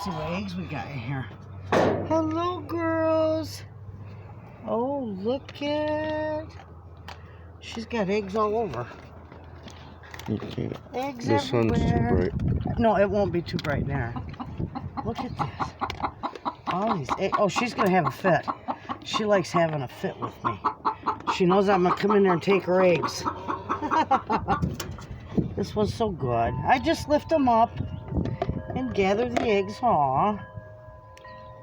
see what eggs we got in here. Hello, girls. Oh, look at. She's got eggs all over. Okay. Eggs the everywhere. sun's too bright. No, it won't be too bright there. Look at this. All these eggs. Oh, she's going to have a fit. She likes having a fit with me. She knows I'm going to come in there and take her eggs. This one's so good. I just lift them up and gather the eggs. Aw.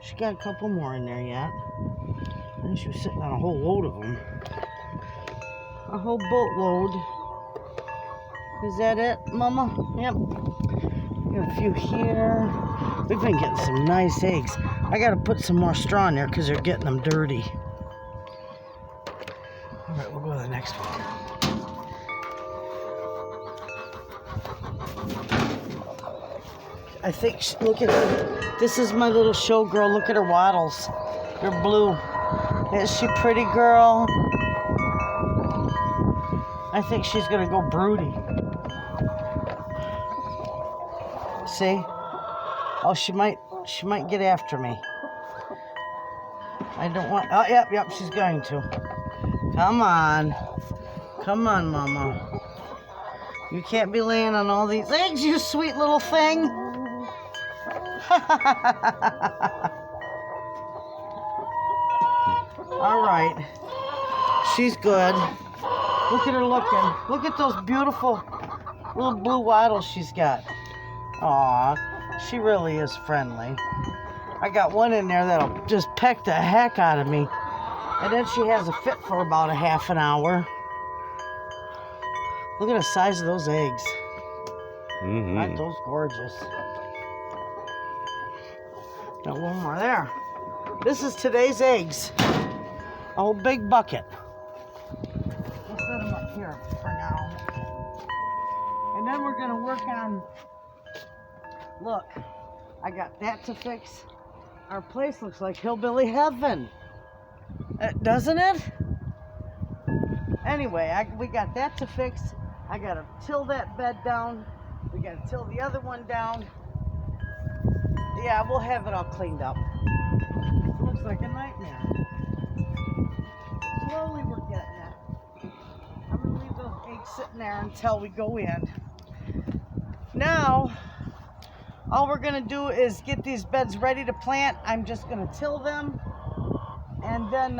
She got a couple more in there yet. And she was sitting on a whole load of them. A whole boatload. Is that it, Mama? Yep. We got a few here. We've been getting some nice eggs. I got to put some more straw in there because they're getting them dirty. All right, we'll go to the next one. I think, look at her. This is my little show girl. Look at her wattles. They're blue. Is she pretty, girl? I think she's going to go broody. See? Oh, she might get after me. I don't want, oh, yep, she's going to. Come on. Come on, Mama. You can't be laying on all these eggs, you sweet little thing. All right. She's good. Look at her looking. Look at those beautiful little blue wattles she's got. Aw, she really is friendly. I got one in there that'll just peck the heck out of me. And then she has a fit for about a half an hour. Look at the size of those eggs. Aren't those gorgeous? Got one more there. This is today's eggs. A whole big bucket. We'll set them up here for now. And then we're going to work on, look, I got that to fix. Our place looks like hillbilly heaven. Doesn't it? Anyway, we got that to fix. I got to till that bed down. We got to till the other one down. Yeah, we'll have it all cleaned up. It looks like a nightmare. Slowly we're getting it. I'm going to leave those eggs sitting there until we go in. Now, all we're going to do is get these beds ready to plant. I'm just going to till them. And then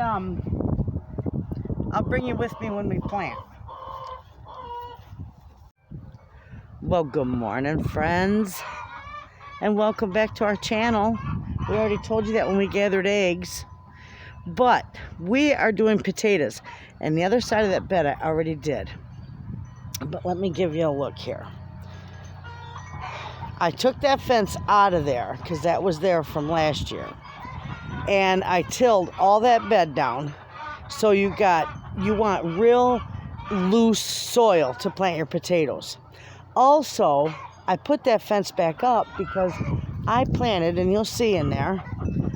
I'll bring you with me when we plant. Well, good morning, friends. And welcome back to our channel. We already told you that when we gathered eggs. But we are doing potatoes. And the other side of that bed I already did. But let me give you a look here. I took that fence out of there because that was there from last year. And I tilled all that bed down. So you want real loose soil to plant your potatoes. Also, I put that fence back up because I planted, and you'll see in there,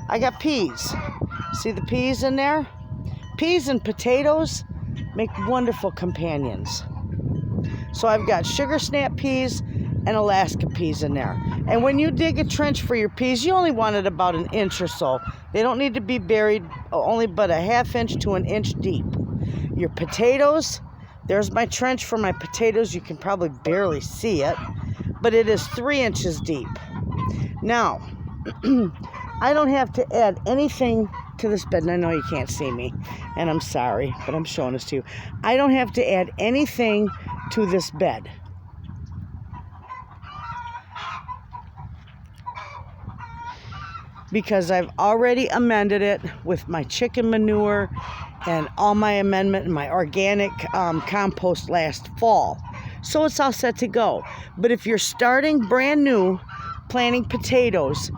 I got peas. See the peas in there? Peas and potatoes make wonderful companions. So I've got sugar snap peas and Alaska peas in there. And when you dig a trench for your peas, you only want it about 1 inch or so. They don't need to be buried only but a 1/2 inch to 1 inch deep. Your potatoes, there's my trench for my potatoes. You can probably barely see it, but it is 3 inches deep. Now, I don't have to add anything to this bed, and I know you can't see me, and I'm sorry, but I'm showing this to you. I don't have to add anything to this bed. Because I've already amended it with my chicken manure and all my amendment and my organic compost last fall. So it's all set to go. But if you're starting brand new planting potatoes,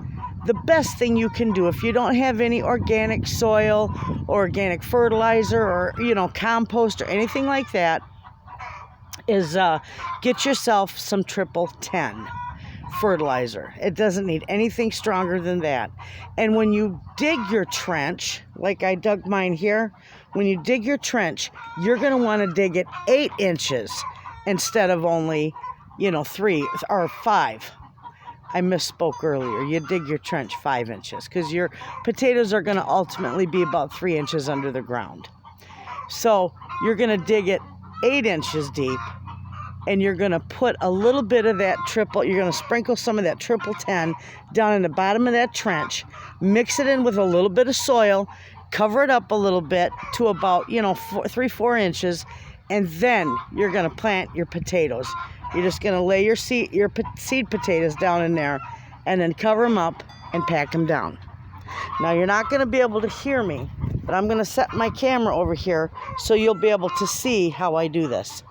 the best thing you can do if you don't have any organic soil or organic fertilizer or, compost or anything like that is get yourself some 1010 fertilizer. It doesn't need anything stronger than that. And when you dig your trench, like I dug mine here, when you dig your trench, you're going to want to dig it 8 inches instead of only, 3 or 5. I misspoke earlier. You dig your trench 5 inches because your potatoes are going to ultimately be about 3 inches under the ground. So you're going to dig it 8 inches deep, and you're going to put a little bit of that triple, you're going to sprinkle some of that triple 10 down in the bottom of that trench, mix it in with a little bit of soil, cover it up a little bit to about, 3-4 inches, and then you're going to plant your potatoes. You're just going to lay your seed potatoes down in there and then cover them up and pack them down. Now, you're not going to be able to hear me, but I'm going to set my camera over here so you'll be able to see how I do this.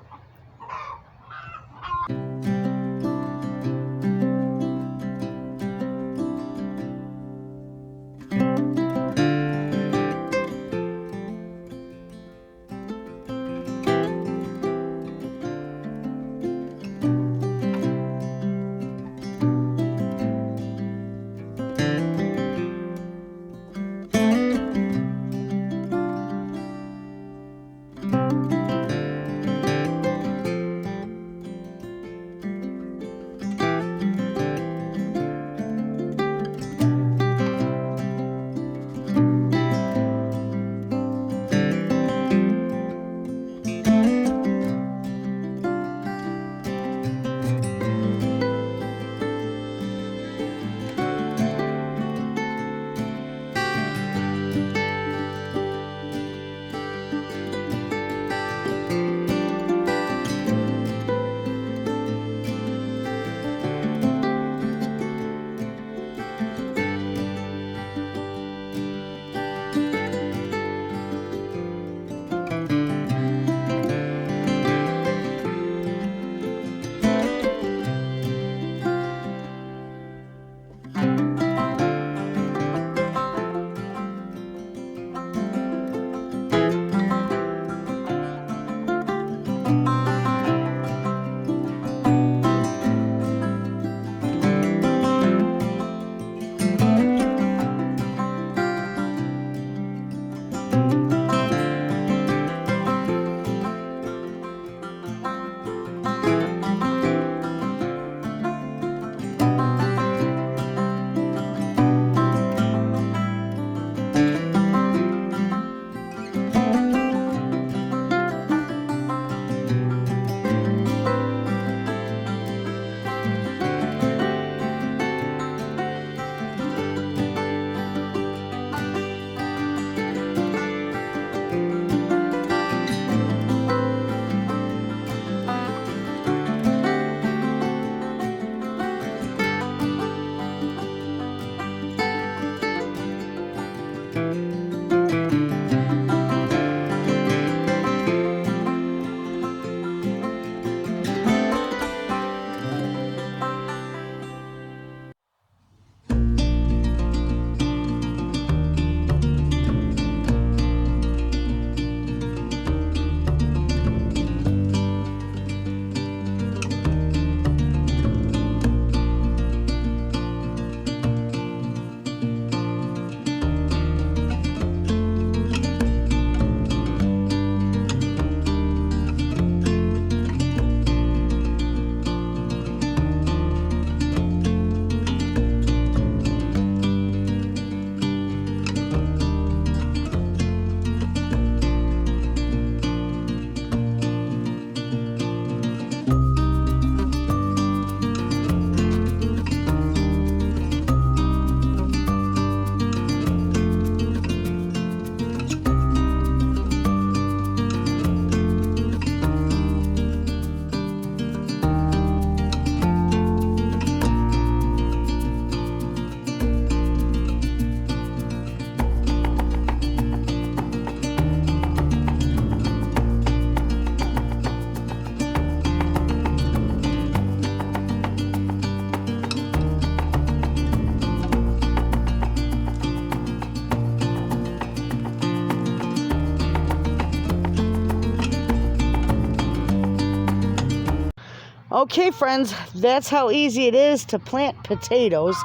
Okay, friends, that's how easy it is to plant potatoes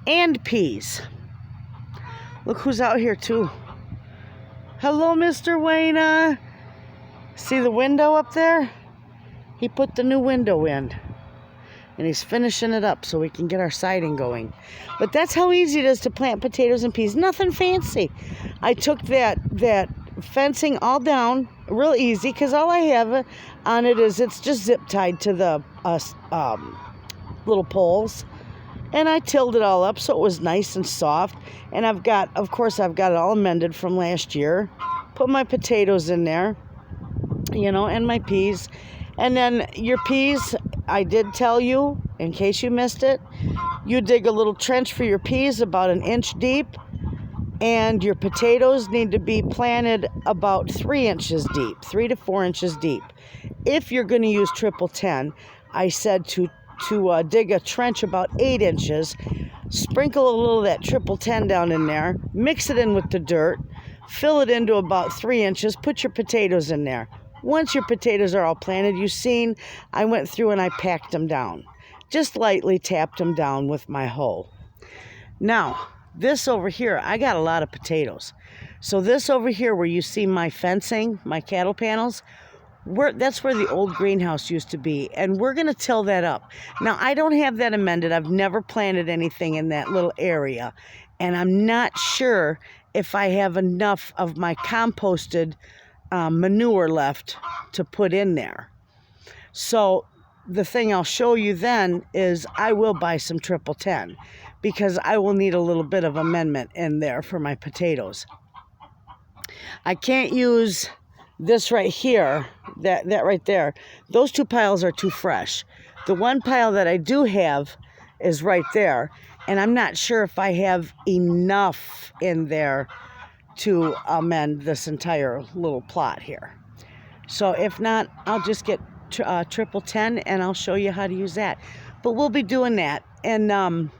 and peas. Look who's out here, too. Hello, Mr. Wayna. See the window up there? He put the new window in. and he's finishing it up so we can get our siding going. But that's how easy it is to plant potatoes and peas. Nothing fancy. I took that fencing all down real easy because all I have on it is it's just zip tied to the little poles. And I tilled it all up so it was nice and soft. And of course, I've got it all amended from last year. Put my potatoes in there, and my peas. And then your peas, I did tell you, in case you missed it, you dig a little trench for your peas about 1 inch deep. And your potatoes need to be planted about 3 inches deep, 3 to 4 inches deep. If you're going to use 10-10, I said to dig a trench about 8 inches, sprinkle a little of that 10-10 down in there, mix it in with the dirt, fill it into about 3 inches, put your potatoes in there. Once your potatoes are all planted, you've seen I went through and I packed them down. Just lightly tapped them down with my hoe. Now, this over here, I got a lot of potatoes. So this over here where you see my fencing, my cattle panels, that's where the old greenhouse used to be, and we're going to till that up. Now, I don't have that amended. I've never planted anything in that little area, and I'm not sure if I have enough of my composted manure left to put in there. So the thing I'll show you then is I will buy some 10-10 because I will need a little bit of amendment in there for my potatoes. I can't use this right here, that right there. Those 2 piles are too fresh. The one pile that I do have is right there, and I'm not sure if I have enough in there to amend this entire little plot here. So if not, I'll just get 10-10 and I'll show you how to use that. But we'll be doing that. And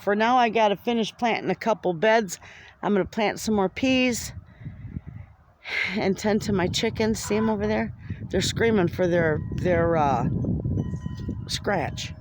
for now, I got to finish planting a couple beds. I'm going to plant some more peas and tend to my chickens. See them over there? They're screaming for their scratch.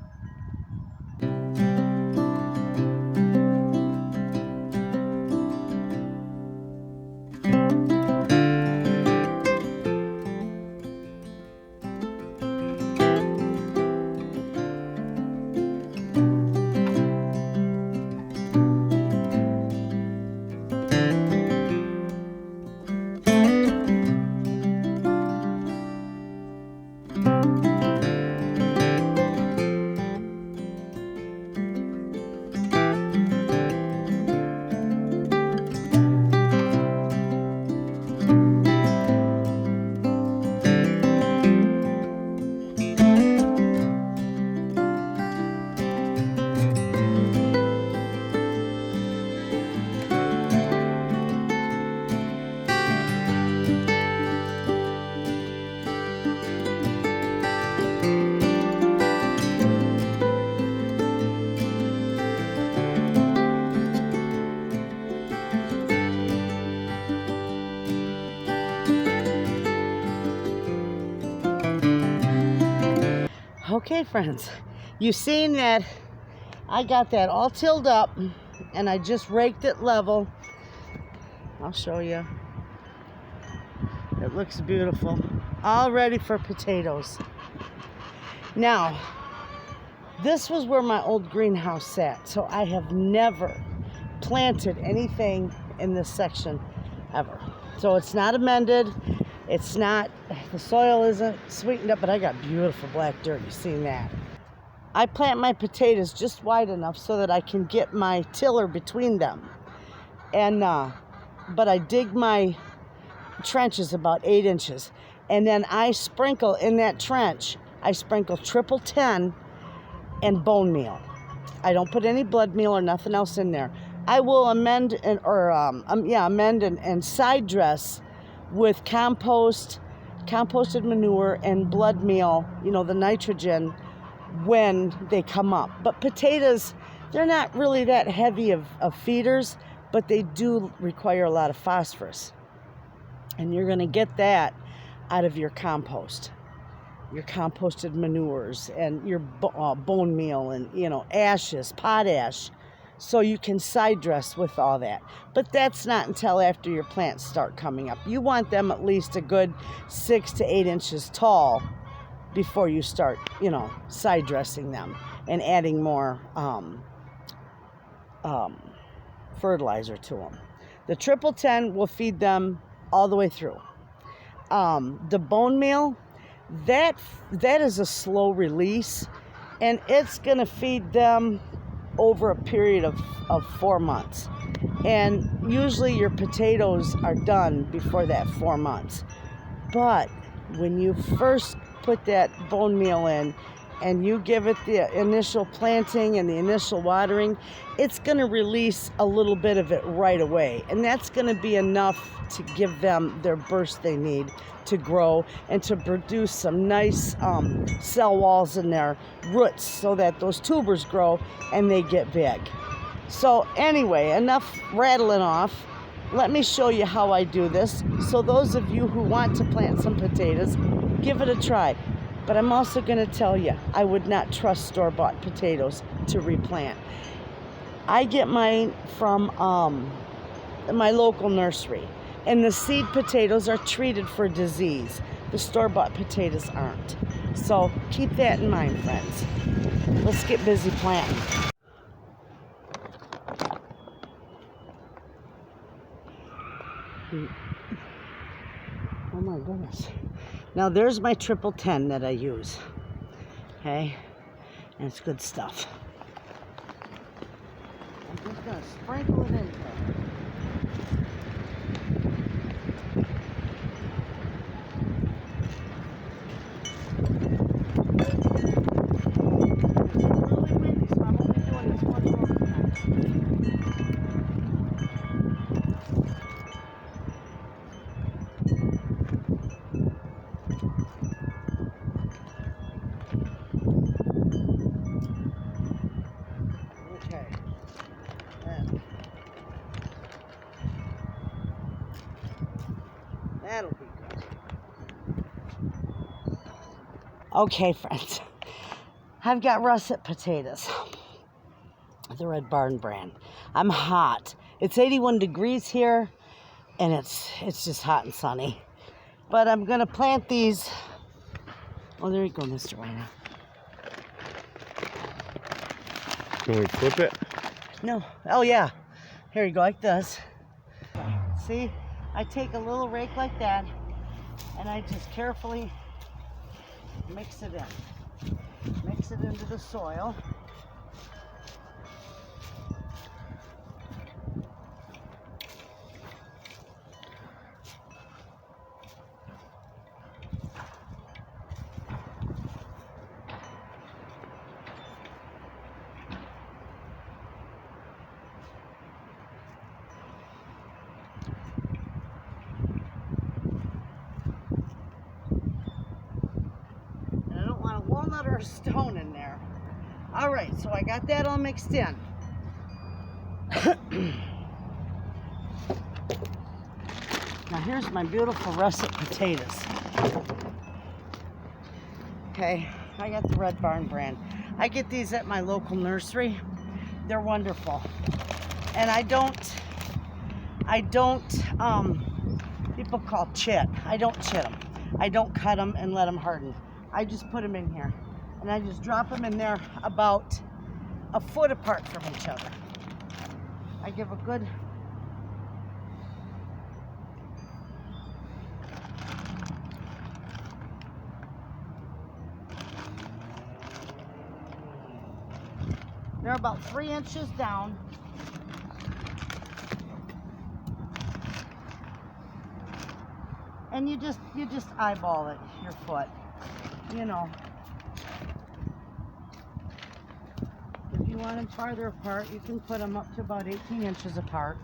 Okay, friends, you've seen that I got that all tilled up and I just raked it level. I'll show you. It looks beautiful. All ready for potatoes. Now, this was where my old greenhouse sat, so I have never planted anything in this section ever. So it's not amended. It's not, the soil isn't sweetened up, but I got beautiful black dirt. You've seen that. I plant my potatoes just wide enough so that I can get my tiller between them. And, but I dig my trenches about 8 inches. And then I sprinkle in that trench, I sprinkle 10-10 and bone meal. I don't put any blood meal or nothing else in there. I will amend and side dress with composted manure and blood meal, the nitrogen, when they come up. But potatoes, they're not really that heavy of feeders, but they do require a lot of phosphorus. And you're going to get that out of your compost, your composted manures and your bone meal and, ashes, potash. So you can side dress with all that. But that's not until after your plants start coming up. You want them at least a good 6 to 8 inches tall before you start, side dressing them and adding more fertilizer to them. The 1010 will feed them all the way through. The bone meal, that is a slow release, and it's going to feed them over a period of 4 months. And usually your potatoes are done before that 4 months. But when you first put that bone meal in and you give it the initial planting and the initial watering, it's going to release a little bit of it right away. And that's going to be enough to give them their burst they need to grow and to produce some nice cell walls in their roots so that those tubers grow and they get big. So anyway, enough rattling off. Let me show you how I do this. So those of you who want to plant some potatoes, give it a try. But I'm also going to tell you, I would not trust store-bought potatoes to replant. I get mine from my local nursery. And the seed potatoes are treated for disease. The store-bought potatoes aren't. So keep that in mind, friends. Let's get busy planting. Oh my goodness. Now there's my 1010 that I use. Okay? And it's good stuff. I'm just going to sprinkle it in here. That'll be good. Okay, friends. I've got russet potatoes. The Red Barn brand. I'm hot. It's 81 degrees here, and it's just hot and sunny. But I'm going to plant these. Oh, there you go, Mr. Wayna. Can we flip it? No. Oh, yeah. Here you go, like this. See? I take a little rake like that, and I just carefully mix it in. Mix it into the soil. Walnut or stone in there. All right, so I got that all mixed in. Now here's my beautiful russet potatoes. Okay, I got the Red Barn brand. I get these at my local nursery. They're wonderful. And I don't, people call chit. I don't chit them. I don't cut them and let them harden. I just put them in here, and I just drop them in there about a foot apart from each other. I give a good they're about 3 inches down. And you just eyeball it, your foot. You know, if you want them farther apart, you can put them up to about 18 inches apart.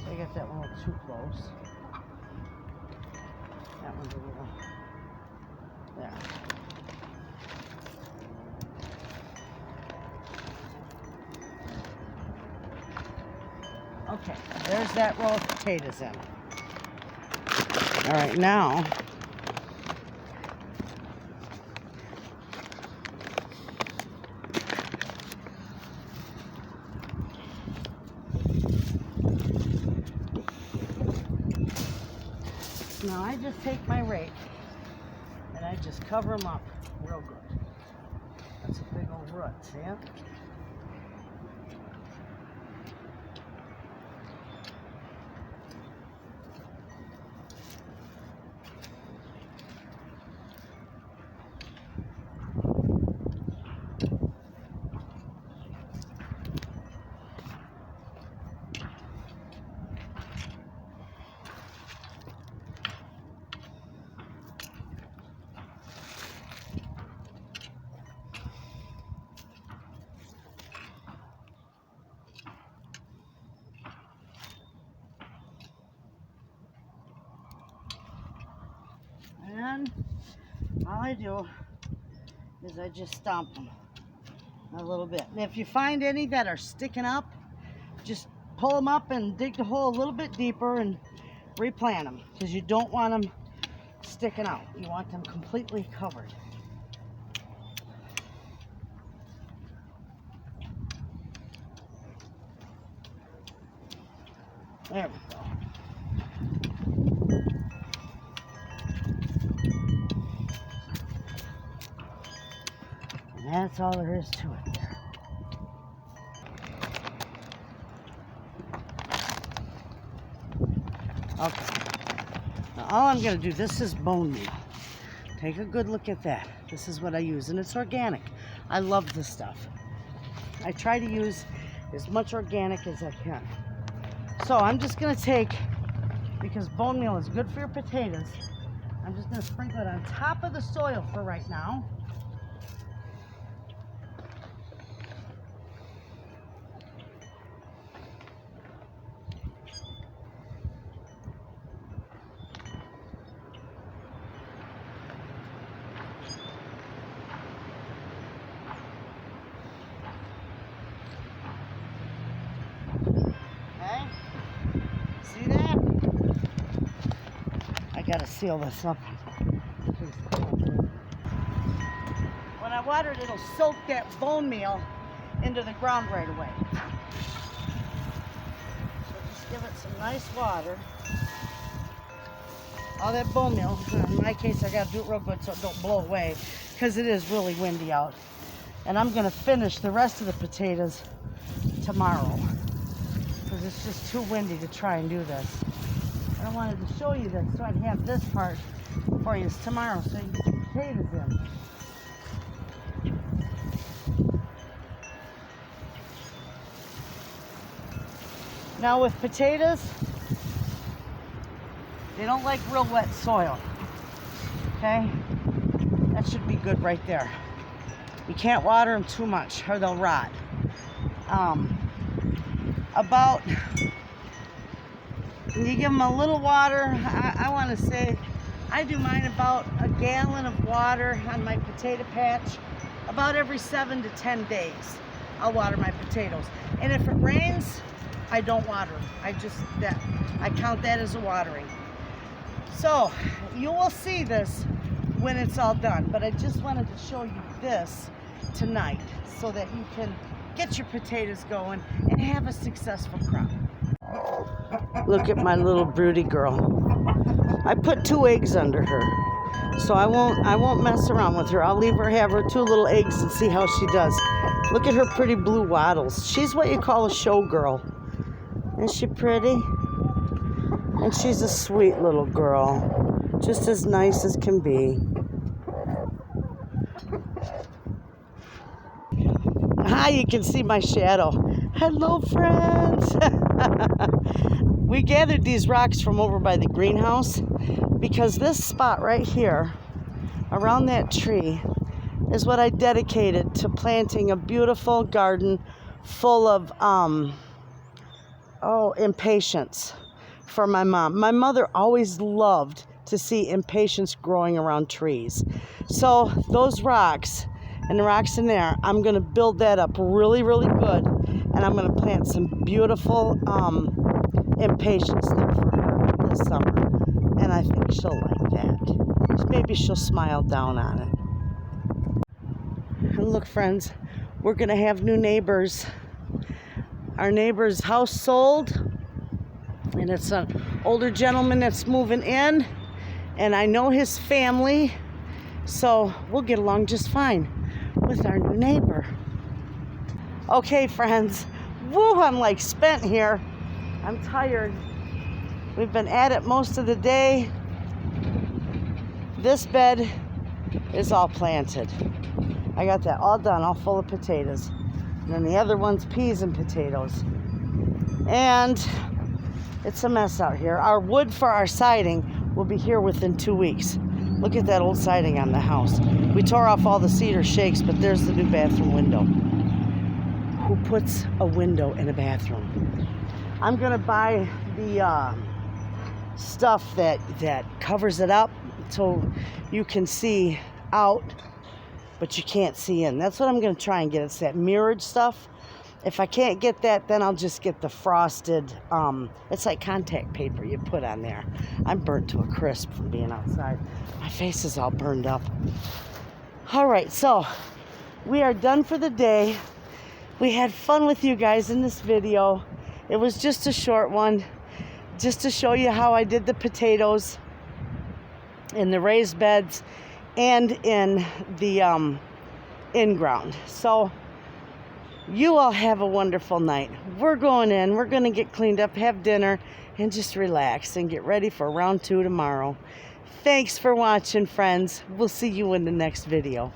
So I got that one a little too close. That one's a little, there. Okay, there's that row of potatoes in. All right, now Now I just take my rake and I just cover them up real good. That's a big old root, see it? And all I do is I just stomp them a little bit. And if you find any that are sticking up, just pull them up and dig the hole a little bit deeper and replant them, because you don't want them sticking out. You want them completely covered. There we go. And that's all there is to it there. Okay. Now all I'm going to do, this is bone meal. Take a good look at that. This is what I use, and it's organic. I love this stuff. I try to use as much organic as I can. So I'm just going to take, because bone meal is good for your potatoes, I'm just going to sprinkle it on top of the soil for right now. See that? I gotta seal this up. When I water it, it'll soak that bone meal into the ground right away. So just give it some nice water. All that bone meal, in my case I gotta do it real good so it don't blow away, because it is really windy out. And I'm gonna finish the rest of the potatoes tomorrow, because it's just too windy to try and do this. I wanted to show you this so I'd have this part for you tomorrow so you can get your potatoes in. Now with potatoes, they don't like real wet soil, okay? That should be good right there. You can't water them too much or they'll rot. You give them a little water. I want to say I do mine about a gallon of water on my potato patch about every 7 to 10 days. I'll water my potatoes. And if it rains, I don't water them. I count that as a watering. So you will see this when it's all done, but I just wanted to show you this tonight so that you can get your potatoes going and have a successful crop. Look at my little broody girl. I put 2 eggs under her, so I won't mess around with her. I'll leave her have her 2 little eggs and see how she does. Look at her pretty blue wattles. She's what you call a showgirl. Isn't she pretty? And she's a sweet little girl, just as nice as can be. Ah, you can see my shadow. Hello, friends. We gathered these rocks from over by the greenhouse because this spot right here, around that tree, is what I dedicated to planting a beautiful garden full of impatiens for my mom. My mother always loved to see impatiens growing around trees. So those rocks and the rocks in there, I'm going to build that up really, really good, and I'm going to plant some beautiful impatiens there for her this summer, and I think she'll like that. Maybe she'll smile down on it. And look, friends, we're going to have new neighbors. Our neighbor's house sold, and it's an older gentleman that's moving in, And I know his family, so we'll get along just fine with our new neighbor. Okay, friends. Woo, I'm like spent here. I'm tired. We've been at it most of the day. This bed is all planted. I got that all done, all full of potatoes. And then the other one's peas and potatoes. And it's a mess out here. Our wood for our siding will be here within 2 weeks. Look at that old siding on the house. We tore off all the cedar shakes, but there's the new bathroom window. Who puts a window in a bathroom? I'm gonna buy the stuff that covers it up so you can see out, but you can't see in. That's what I'm gonna try and get. It's that mirrored stuff. If I can't get that, then I'll just get the frosted, it's like contact paper you put on there. I'm burnt to a crisp from being outside. My face is all burned up. All right, so we are done for the day. We had fun with you guys in this video. It was just a short one, just to show you how I did the potatoes in the raised beds and in the in-ground. So you all have a wonderful night. We're going in. We're going to get cleaned up, have dinner, and just relax and get ready for round 2 tomorrow. Thanks for watching, friends. We'll see you in the next video.